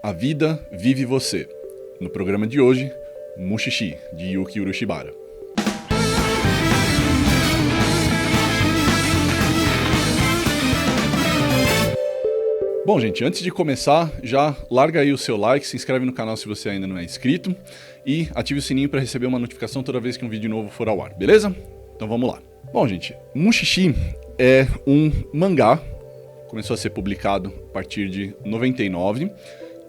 A Vida Vive Você. No programa de hoje, Mushishi, de Yuki Urushibara. Bom, gente, antes de começar, já larga aí o seu like, se inscreve no canal se você ainda não é inscrito e ative o sininho para receber uma notificação toda vez que um vídeo novo for ao ar, beleza? Então vamos lá. Bom, gente, Mushishi é um mangá, começou a ser publicado a partir de 99,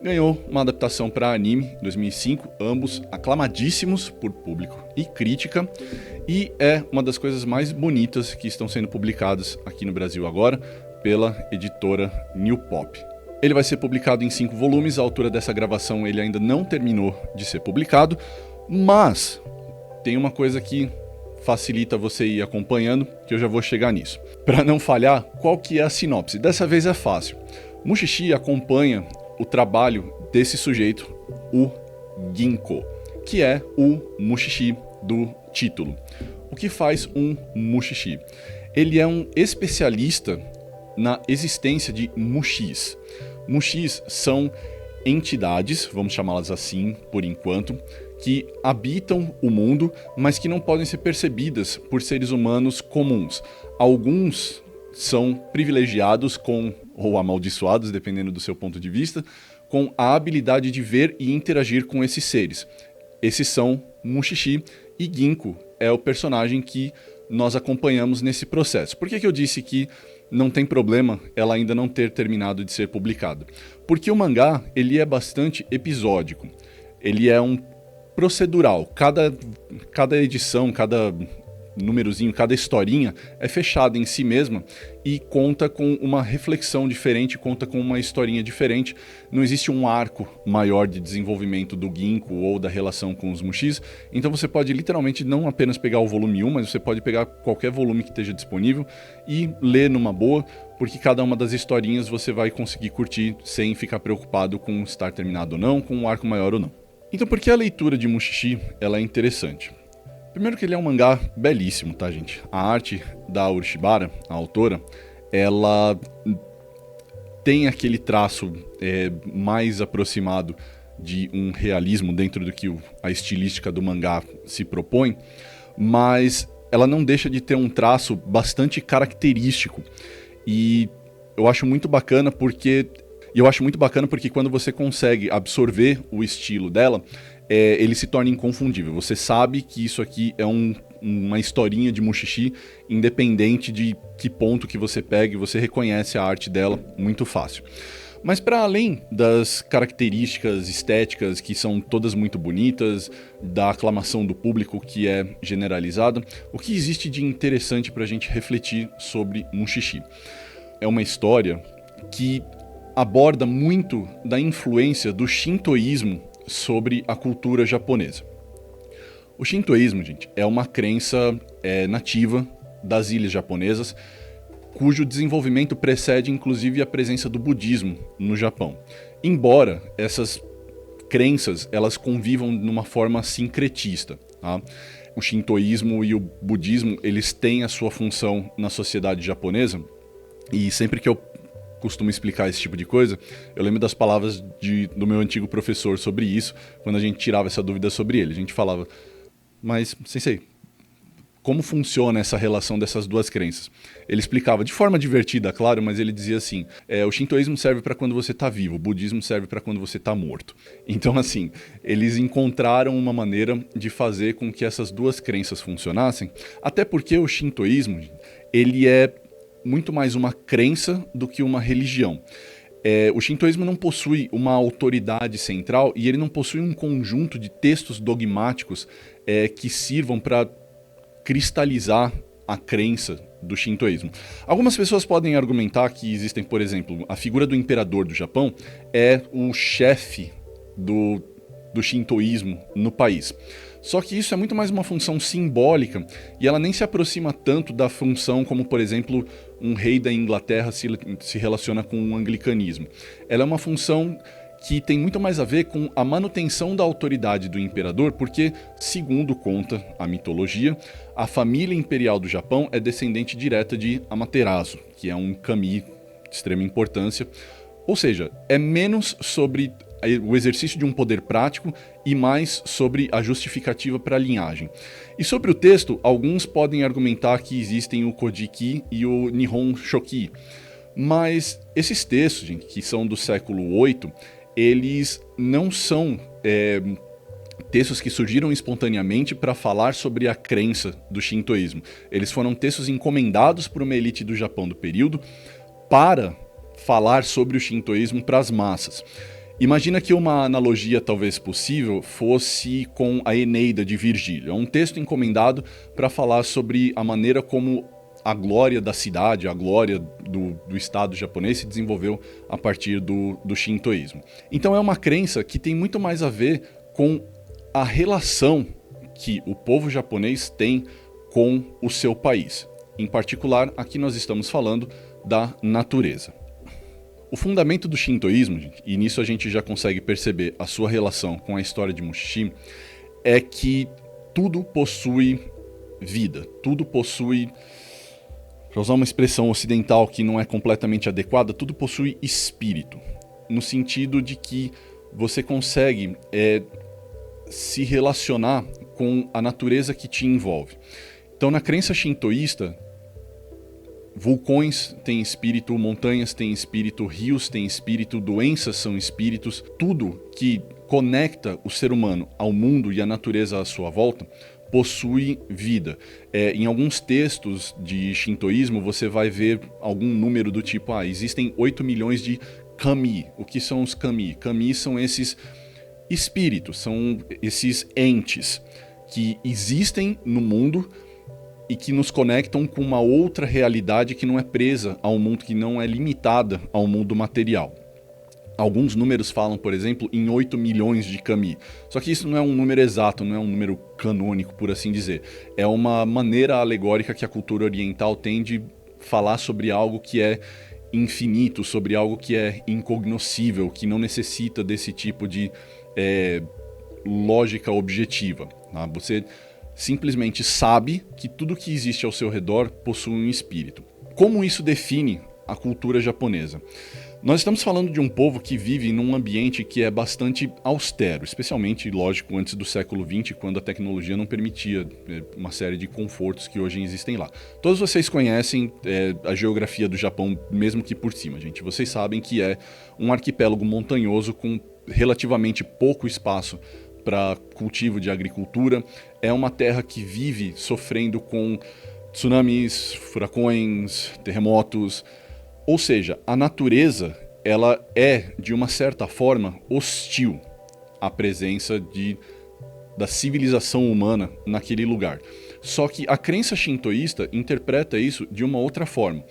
ganhou uma adaptação para anime em 2005, ambos aclamadíssimos por público e crítica, e é uma das coisas mais bonitas que estão sendo publicadas aqui no Brasil agora, pela editora New Pop. Ele vai ser publicado em 5 volumes, a altura dessa gravação ele ainda não terminou de ser publicado, mas tem uma coisa que facilita você ir acompanhando, que eu já vou chegar nisso. Para não falhar, qual que é a sinopse? Dessa vez é fácil. Mushishi acompanha o trabalho desse sujeito, o Ginko, que é o Mushishi do título. O que faz um Mushishi? Ele é um especialista na existência de Mushis. Mushis são entidades, vamos chamá-las assim por enquanto, que habitam o mundo, mas que não podem ser percebidas por seres humanos comuns. Alguns são privilegiados ou amaldiçoados, dependendo do seu ponto de vista, com a habilidade de ver e interagir com esses seres. Esses são Mushishi e Ginko é o personagem que nós acompanhamos nesse processo. Por que eu disse que não tem problema ela ainda não ter terminado de ser publicada? Porque o mangá ele é bastante episódico. Ele é um procedural. Cada edição, cada númerozinho, cada historinha é fechada em si mesma e conta com uma reflexão diferente, conta com uma historinha diferente. Não existe um arco maior de desenvolvimento do Ginko ou da relação com os Mushis. Então você pode literalmente não apenas pegar o volume 1, mas você pode pegar qualquer volume que esteja disponível e ler numa boa, porque cada uma das historinhas você vai conseguir curtir sem ficar preocupado com estar terminado ou não, com um arco maior ou não. Então por que a leitura de Mushishi ela é interessante? Primeiro que ele é um mangá belíssimo, tá, gente? A arte da Urushibara, a autora, ela tem aquele traço mais aproximado de um realismo dentro do que a estilística do mangá se propõe, mas ela não deixa de ter um traço bastante característico. E eu acho muito bacana porque quando você consegue absorver o estilo dela, ele se torna inconfundível. Você sabe que isso aqui é uma historinha de Mushishi, independente de que ponto que você pegue, você reconhece a arte dela muito fácil. Mas para além das características estéticas, que são todas muito bonitas, da aclamação do público que é generalizada, o que existe de interessante para a gente refletir sobre Mushishi? É uma história que aborda muito da influência do shintoísmo sobre a cultura japonesa. O shintoísmo, gente, é uma crença nativa das ilhas japonesas, cujo desenvolvimento precede inclusive a presença do budismo no Japão. Embora essas crenças elas convivam numa forma sincretista, tá? O shintoísmo e o budismo eles têm a sua função na sociedade japonesa, e sempre que eu costumo explicar esse tipo de coisa, eu lembro das palavras do meu antigo professor sobre isso, quando a gente tirava essa dúvida sobre ele. A gente falava, mas, sensei, como funciona essa relação dessas duas crenças? Ele explicava de forma divertida, claro, mas ele dizia assim, o shintoísmo serve para quando você está vivo, o budismo serve para quando você está morto. Então, assim, eles encontraram uma maneira de fazer com que essas duas crenças funcionassem, até porque o shintoísmo, ele é muito mais uma crença do que uma religião. O shintoísmo não possui uma autoridade central e ele não possui um conjunto de textos dogmáticos que sirvam para cristalizar a crença do shintoísmo. Algumas pessoas podem argumentar que existem, por exemplo, a figura do imperador do Japão é o chefe do shintoísmo no país. Só que isso é muito mais uma função simbólica e ela nem se aproxima tanto da função como, por exemplo, um rei da Inglaterra se relaciona com o anglicanismo. Ela é uma função que tem muito mais a ver com a manutenção da autoridade do imperador, porque, segundo conta a mitologia, a família imperial do Japão é descendente direta de Amaterasu, que é um kami de extrema importância. Ou seja, é menos sobre o exercício de um poder prático e mais sobre a justificativa para a linhagem. E sobre o texto, alguns podem argumentar que existem o Kojiki e o Nihon Shoki, mas esses textos, gente, que são do século VIII, eles não são textos que surgiram espontaneamente para falar sobre a crença do shintoísmo. Eles foram textos encomendados por uma elite do Japão do período para falar sobre o shintoísmo para as massas. Imagina que uma analogia talvez possível fosse com a Eneida de Virgílio. É um texto encomendado para falar sobre a maneira como a glória da cidade, a glória do Estado japonês se desenvolveu a partir do shintoísmo. Então é uma crença que tem muito mais a ver com a relação que o povo japonês tem com o seu país. Em particular, aqui nós estamos falando da natureza. O fundamento do shintoísmo, e nisso a gente já consegue perceber a sua relação com a história de Mushishi, é que tudo possui vida, tudo possui, para usar uma expressão ocidental que não é completamente adequada, tudo possui espírito, no sentido de que você consegue se relacionar com a natureza que te envolve. Então, na crença shintoísta, vulcões têm espírito, montanhas têm espírito, rios têm espírito, doenças são espíritos. Tudo que conecta o ser humano ao mundo e à natureza à sua volta possui vida. Em alguns textos de shintoísmo você vai ver algum número do tipo, existem 8 milhões de kami. O que são os kami? Kami são esses espíritos, são esses entes que existem no mundo e que nos conectam com uma outra realidade que não é presa ao mundo, que não é limitada ao mundo material. Alguns números falam, por exemplo, em 8 milhões de kami. Só que isso não é um número exato, não é um número canônico, por assim dizer. É uma maneira alegórica que a cultura oriental tem de falar sobre algo que é infinito, sobre algo que é incognoscível, que não necessita desse tipo de lógica objetiva. Tá? Você simplesmente sabe que tudo que existe ao seu redor possui um espírito. Como isso define a cultura japonesa? Nós estamos falando de um povo que vive num ambiente que é bastante austero, especialmente, lógico, antes do século XX, quando a tecnologia não permitia uma série de confortos que hoje existem lá. Todos vocês conhecem a geografia do Japão, mesmo que por cima, gente. Vocês sabem que é um arquipélago montanhoso com relativamente pouco espaço para cultivo de agricultura. É uma terra que vive sofrendo com tsunamis, furacões, terremotos. Ou seja, a natureza, ela é, de uma certa forma, hostil à presença da civilização humana naquele lugar. Só que a crença shintoísta interpreta isso de uma outra forma.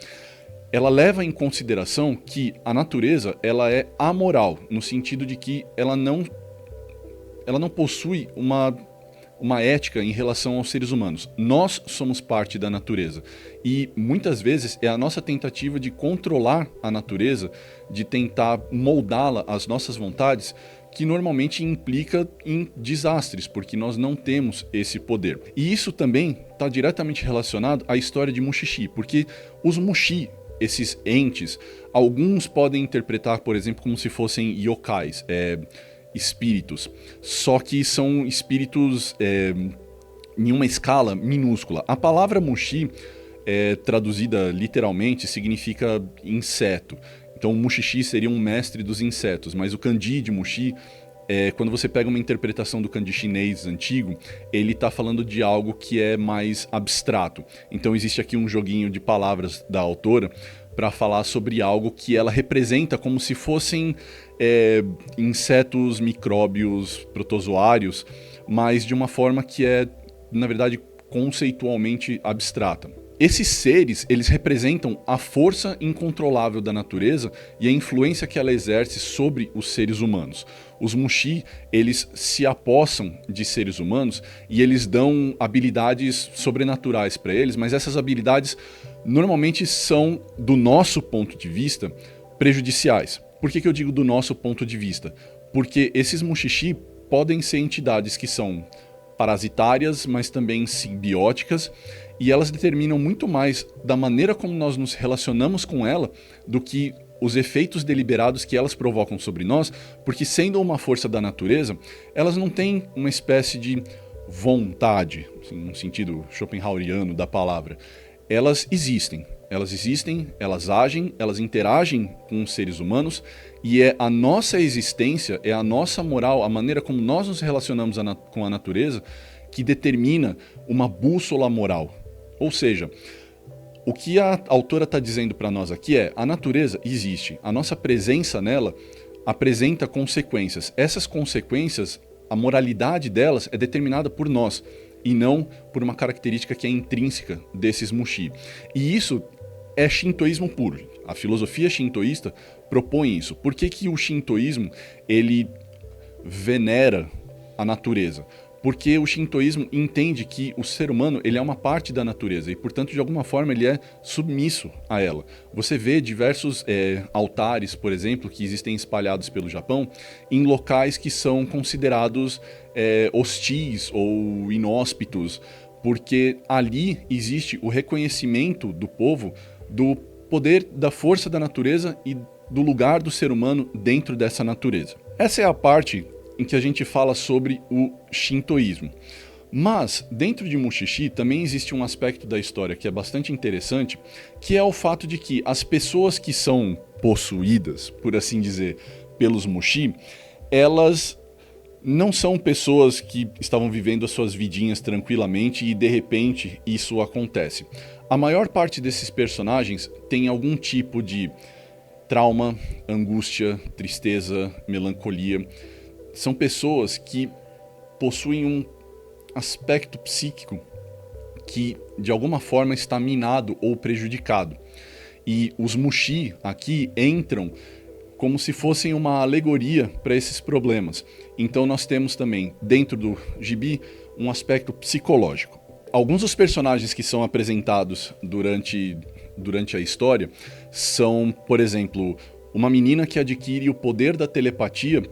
Ela leva em consideração que a natureza, ela é amoral, no sentido de que ela não possui uma ética em relação aos seres humanos. Nós somos parte da natureza e muitas vezes é a nossa tentativa de controlar a natureza, de tentar moldá-la às nossas vontades, que normalmente implica em desastres, porque nós não temos esse poder. E isso também está diretamente relacionado à história de Mushishi, porque os Mushi, esses entes, alguns podem interpretar, por exemplo, como se fossem yokais, espíritos, só que são espíritos em uma escala minúscula. A palavra Mushi, traduzida literalmente, significa inseto. Então, Mushishi seria um mestre dos insetos, mas o kanji de Mushi, quando você pega uma interpretação do kanji chinês antigo, ele está falando de algo que é mais abstrato. Então, existe aqui um joguinho de palavras da autora para falar sobre algo que ela representa como se fossem insetos, micróbios, protozoários, mas de uma forma que é, na verdade, conceitualmente abstrata. Esses seres, eles representam a força incontrolável da natureza e a influência que ela exerce sobre os seres humanos. Os Mushi, eles se apossam de seres humanos e eles dão habilidades sobrenaturais para eles, mas essas habilidades normalmente são, do nosso ponto de vista, prejudiciais. Por que eu digo do nosso ponto de vista? Porque esses Mushishi podem ser entidades que são parasitárias, mas também simbióticas, e elas determinam muito mais da maneira como nós nos relacionamos com ela do que os efeitos deliberados que elas provocam sobre nós, porque sendo uma força da natureza, elas não têm uma espécie de vontade, assim, no sentido schopenhaueriano da palavra. Elas existem, elas agem, elas interagem com os seres humanos, e é a nossa existência, é a nossa moral, a maneira como nós nos relacionamos com a natureza, que determina uma bússola moral. Ou seja, o que a autora está dizendo para nós aqui é: a natureza existe, a nossa presença nela apresenta consequências. Essas consequências, a moralidade delas é determinada por nós e não por uma característica que é intrínseca desses mushi. E isso é shintoísmo puro. A filosofia shintoísta propõe isso. Por que o shintoísmo ele venera a natureza? Porque o shintoísmo entende que o ser humano ele é uma parte da natureza e, portanto, de alguma forma ele é submisso a ela. Você vê diversos altares, por exemplo, que existem espalhados pelo Japão, em locais que são considerados hostis ou inóspitos, porque ali existe o reconhecimento do povo do poder, da força da natureza e do lugar do ser humano dentro dessa natureza. Essa é a parte em que a gente fala sobre o shintoísmo. Mas, dentro de Mushishi, também existe um aspecto da história que é bastante interessante, que é o fato de que as pessoas que são possuídas, por assim dizer, pelos Mushi, elas não são pessoas que estavam vivendo as suas vidinhas tranquilamente e, de repente, isso acontece. A maior parte desses personagens tem algum tipo de trauma, angústia, tristeza, melancolia. São pessoas que possuem um aspecto psíquico que, de alguma forma, está minado ou prejudicado. E os Mushi aqui entram como se fossem uma alegoria para esses problemas. Então nós temos também, dentro do gibi, um aspecto psicológico. Alguns dos personagens que são apresentados durante a história são, por exemplo, uma menina que adquire o poder da telepatia,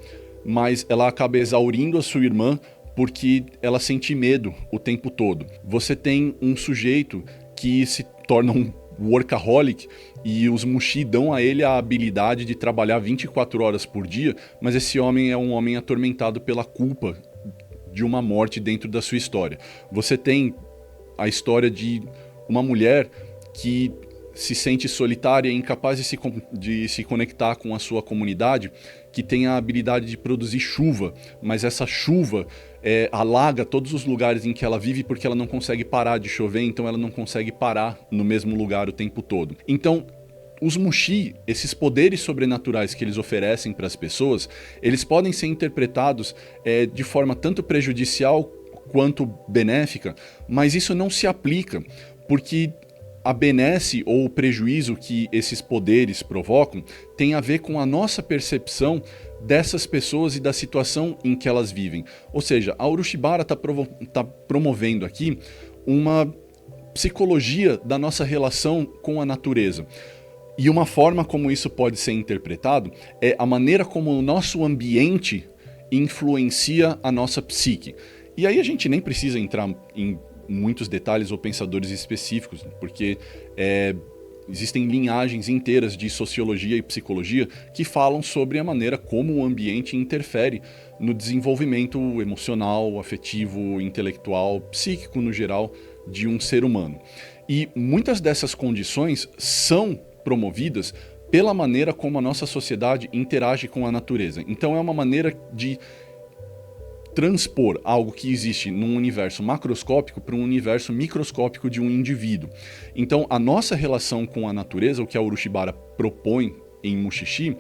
mas ela acaba exaurindo a sua irmã porque ela sente medo o tempo todo. Você tem um sujeito que se torna um workaholic e os Mushi dão a ele a habilidade de trabalhar 24 horas por dia, mas esse homem é um homem atormentado pela culpa de uma morte dentro da sua história. Você tem a história de uma mulher que se sente solitária e incapaz de se conectar com a sua comunidade, que tem a habilidade de produzir chuva, mas essa chuva alaga todos os lugares em que ela vive porque ela não consegue parar de chover, então ela não consegue parar no mesmo lugar o tempo todo. Então, os Mushi, esses poderes sobrenaturais que eles oferecem para as pessoas, eles podem ser interpretados de forma tanto prejudicial quanto benéfica, mas isso não se aplica, porque a benesse ou o prejuízo que esses poderes provocam tem a ver com a nossa percepção dessas pessoas e da situação em que elas vivem. Ou seja, a Urushibara está promovendo aqui uma psicologia da nossa relação com a natureza. E uma forma como isso pode ser interpretado é a maneira como o nosso ambiente influencia a nossa psique. E aí a gente nem precisa entrar em muitos detalhes ou pensadores específicos, porque existem linhagens inteiras de sociologia e psicologia que falam sobre a maneira como o ambiente interfere no desenvolvimento emocional, afetivo, intelectual, psíquico no geral de um ser humano. E muitas dessas condições são promovidas pela maneira como a nossa sociedade interage com a natureza. Então é uma maneira de transpor algo que existe num universo macroscópico para um universo microscópico de um indivíduo. Então, a nossa relação com a natureza, o que a Urushibara propõe em Mushishi,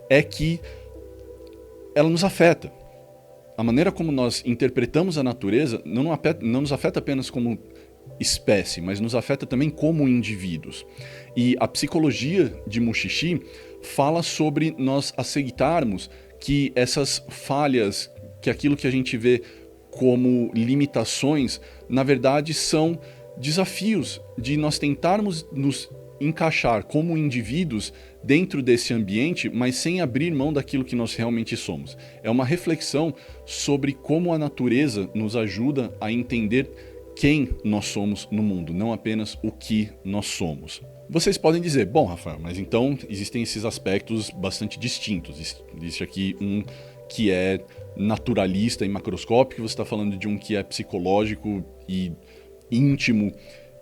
é que ela nos afeta. A maneira como nós interpretamos a natureza não nos afeta apenas como espécie, mas nos afeta também como indivíduos. E a psicologia de Mushishi fala sobre nós aceitarmos que essas falhas, que aquilo que a gente vê como limitações, na verdade são desafios de nós tentarmos nos encaixar como indivíduos dentro desse ambiente, mas sem abrir mão daquilo que nós realmente somos. É uma reflexão sobre como a natureza nos ajuda a entender quem nós somos no mundo, não apenas o que nós somos. Vocês podem dizer, bom, Rafael, mas então existem esses aspectos bastante distintos. Existe aqui um que é naturalista e macroscópico, você está falando de um que é psicológico e íntimo,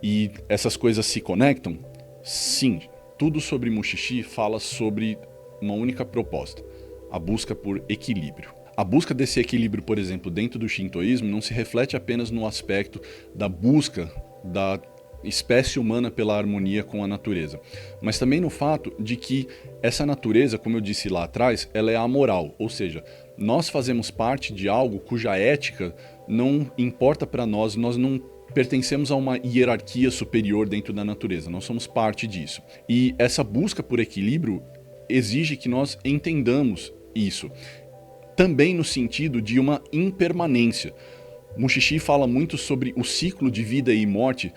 e essas coisas se conectam? Sim, tudo sobre Mushishi fala sobre uma única proposta, a busca por equilíbrio. A busca desse equilíbrio, por exemplo, dentro do shintoísmo, não se reflete apenas no aspecto da busca da espécie humana pela harmonia com a natureza, mas também no fato de que essa natureza, como eu disse lá atrás, ela é amoral, ou seja, nós fazemos parte de algo cuja ética não importa para nós, nós não pertencemos a uma hierarquia superior dentro da natureza, nós somos parte disso. E essa busca por equilíbrio exige que nós entendamos isso, também no sentido de uma impermanência. Mushishi fala muito sobre o ciclo de vida e morte.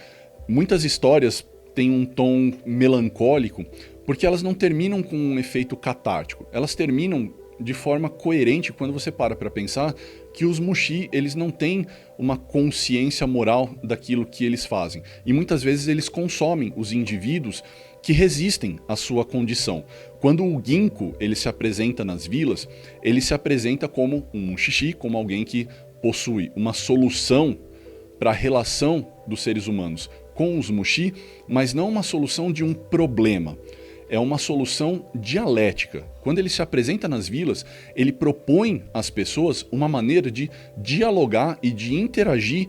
Muitas histórias têm um tom melancólico porque elas não terminam com um efeito catártico. Elas terminam de forma coerente quando você para pensar que os Mushi, eles não têm uma consciência moral daquilo que eles fazem. E muitas vezes eles consomem os indivíduos que resistem à sua condição. Quando o Ginko ele se apresenta nas vilas, ele se apresenta como um Mushishi, como alguém que possui uma solução para a relação dos seres humanos com os Mushi, mas não uma solução de um problema. É uma solução dialética. Quando ele se apresenta nas vilas, ele propõe às pessoas uma maneira de dialogar e de interagir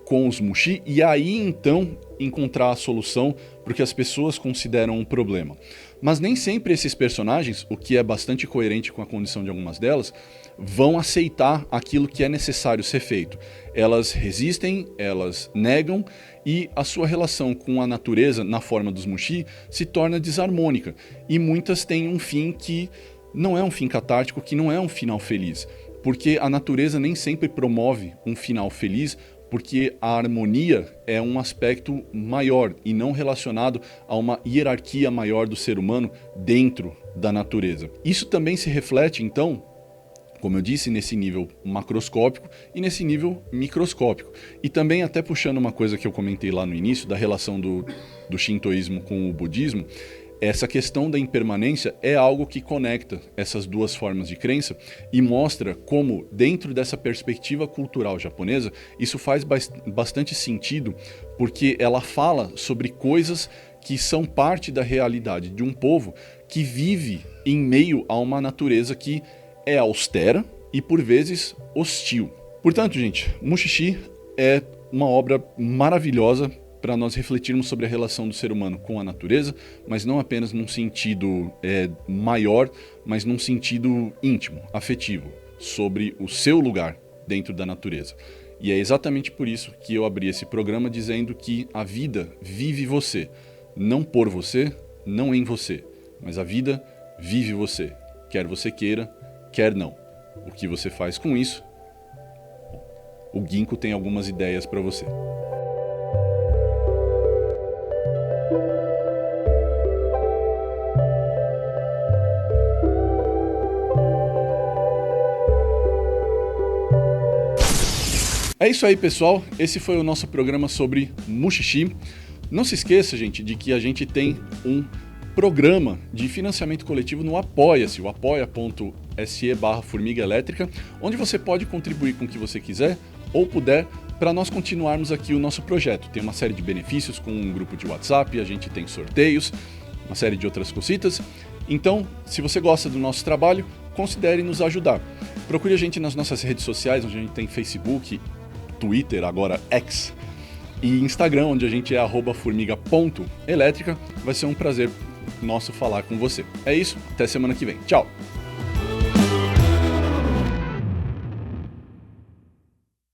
com os Mushi e aí então encontrar a solução para o que as pessoas consideram um problema. Mas nem sempre esses personagens, o que é bastante coerente com a condição de algumas delas, vão aceitar aquilo que é necessário ser feito. Elas resistem, elas negam e a sua relação com a natureza, na forma dos Mushi, se torna desarmônica. E muitas têm um fim que não é um fim catártico, que não é um final feliz. Porque a natureza nem sempre promove um final feliz, porque a harmonia é um aspecto maior e não relacionado a uma hierarquia maior do ser humano dentro da natureza. Isso também se reflete, então, como eu disse, nesse nível macroscópico e nesse nível microscópico. E também até puxando uma coisa que eu comentei lá no início, da relação do shintoísmo com o budismo, essa questão da impermanência é algo que conecta essas duas formas de crença e mostra como, dentro dessa perspectiva cultural japonesa, isso faz bastante sentido, porque ela fala sobre coisas que são parte da realidade de um povo que vive em meio a uma natureza que é austera e, por vezes, hostil. Portanto, gente, Mushishi é uma obra maravilhosa para nós refletirmos sobre a relação do ser humano com a natureza, mas não apenas num sentido maior, mas num sentido íntimo, afetivo, sobre o seu lugar dentro da natureza. E é exatamente por isso que eu abri esse programa dizendo que a vida vive você, não por você, não em você, mas a vida vive você, quer você queira, quer não. O que você faz com isso? O Ginko tem algumas ideias para você. É isso aí, pessoal. Esse foi o nosso programa sobre Mushishi. Não se esqueça, gente, de que a gente tem um programa de financiamento coletivo no Apoia-se, o apoia.se/Formiga Elétrica, onde você pode contribuir com o que você quiser ou puder para nós continuarmos aqui o nosso projeto. Tem uma série de benefícios com um grupo de WhatsApp, a gente tem sorteios, uma série de outras cositas. Então, se você gosta do nosso trabalho, considere nos ajudar. Procure a gente nas nossas redes sociais, onde a gente tem Facebook, Twitter, agora X, e Instagram, onde a gente é @formiga.elétrica. Vai ser um prazer nosso falar com você. É isso, até semana que vem. Tchau!